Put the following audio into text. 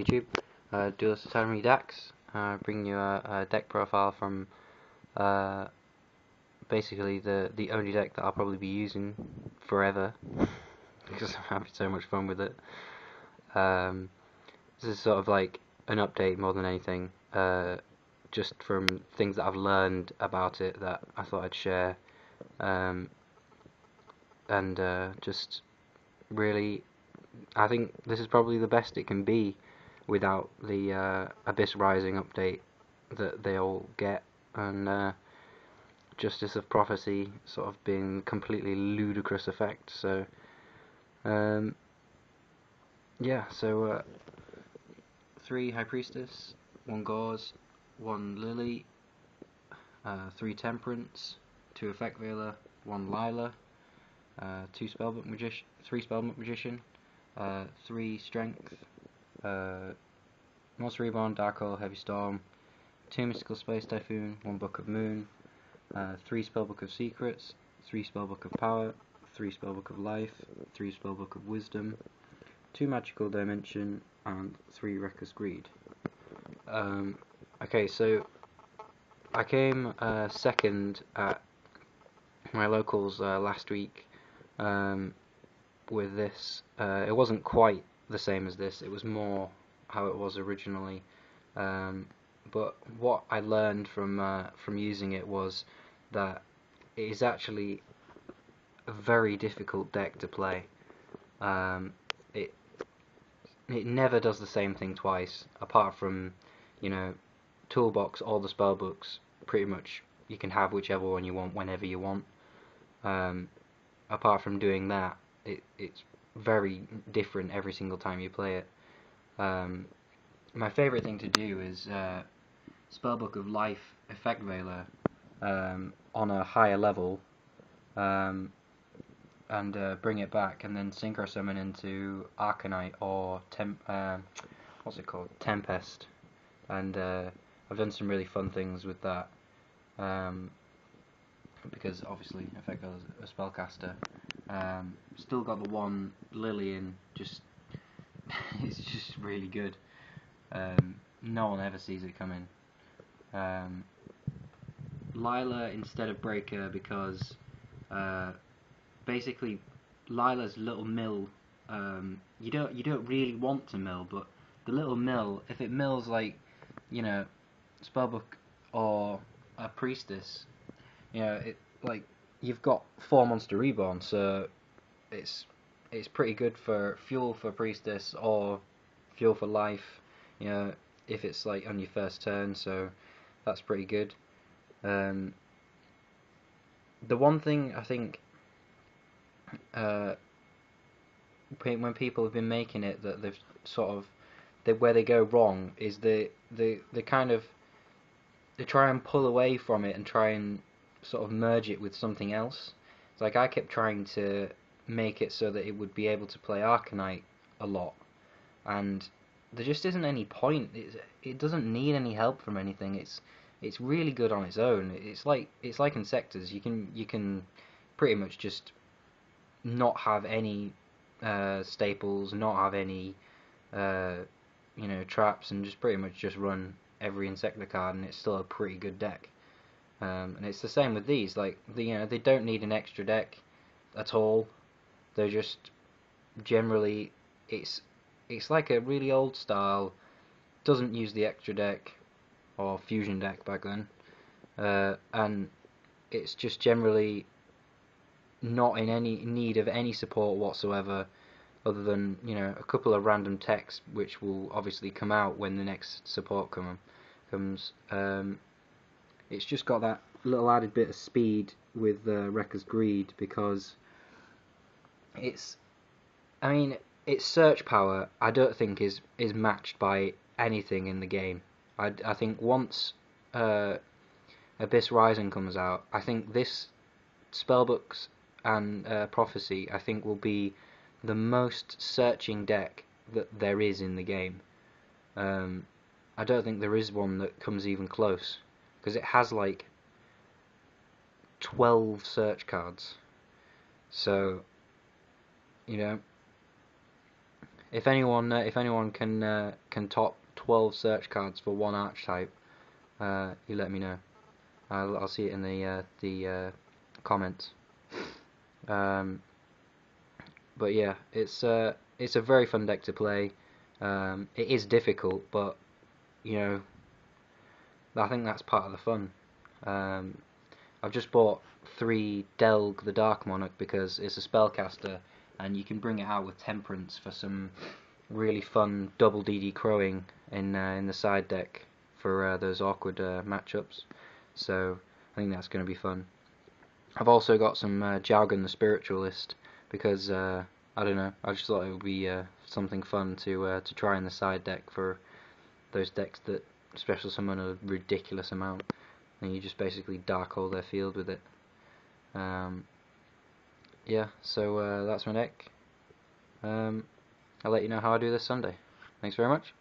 YouTube. Duelist Academy decks. Bringing you a deck profile from basically the only deck that I'll probably be using forever because I'm having so much fun with it. This is sort of like an update more than anything, just from things that I've learned about it that I thought I'd share, and just really, I think this is probably the best it can be without the Abyss Rising update that they all get, and Justice of Prophecy sort of being completely ludicrous effect. So yeah, so 3 High Priestess, 1 Gauze, 1 Lily, 3 Temperance, 2 Effect Veiler, 1 Lila, 2 Spellbook Magician, 3 Spellbook Magician, 3 Strength, Monster Reborn, Dark Hole, Heavy Storm, 2 Mystical Space Typhoon, 1 Book of Moon, 3 Spellbook of Secrets, 3 Spellbook of Power, 3 Spellbook of Life, 3 Spellbook of Wisdom, 2 Magical Dimension, and 3 Reckless Greed. Okay, so I came second at my locals last week with this. It wasn't quite the same as this, it was more how it was originally, but what I learned from using it was that it is actually a very difficult deck to play. It never does the same thing twice, apart from, Toolbox, all the spell books, pretty much you can have whichever one you want whenever you want. Apart from doing that, it's very different every single time you play it. My favourite thing to do is Spellbook of Life Effect Veiler on a higher level, and bring it back, and then Synchro Summon into Arcanite or what's it called? Tempest, and I've done some really fun things with that, because obviously Effect Veiler is a spellcaster. Still got the 1 Lily in, just it's just really good. No one ever sees it coming. Lila instead of Breaker because basically Lila's little mill, you don't really want to mill, but the little mill, if it mills like, Spellbook or a Priestess, like you've got 4 Monster Reborn, so it's pretty good for fuel for Priestess or fuel for life, if it's like on your first turn, so that's pretty good. The one thing I think when people have been making it that they've sort of where they go wrong is they kind of they try and pull away from it and try and sort of merge it with something else. It's like I kept trying to make it so that it would be able to play Arcanite a lot, and there just isn't any point. It doesn't need any help from anything. It's really good on its own. It's like Insectors. You can pretty much just not have any staples, not have any traps, and just pretty much just run every Insector card, and it's still a pretty good deck. And it's the same with these. Like they don't need an extra deck at all. They're just generally it's like a really old style. Doesn't use the extra deck or fusion deck back then, and it's just generally not in any need of any support whatsoever, other than a couple of random texts which will obviously come out when the next support comes. It's just got that little added bit of speed with Reckless Greed, because its search power I don't think is matched by anything in the game. I think once Abyss Rising comes out, I think this Spellbooks and Prophecy I think will be the most searching deck that there is in the game. I don't think there is one that comes even close, because it has like 12 search cards. So if anyone can top 12 search cards for one archetype, you let me know. I'll see it in the comments. But yeah, it's a very fun deck to play. It is difficult, but you know, I think that's part of the fun. I've just bought 3 Delg the Dark Monarch because it's a spellcaster, and you can bring it out with Temperance for some really fun double DD crowing in the side deck for those awkward matchups. So I think that's going to be fun. I've also got some Jargon the Spiritualist because I don't know, I just thought it would be something fun to try in the side deck for those decks that special summon a ridiculous amount, and you just basically dark hole their field with it. Yeah, so that's my deck. I'll let you know how I do this Sunday. Thanks very much.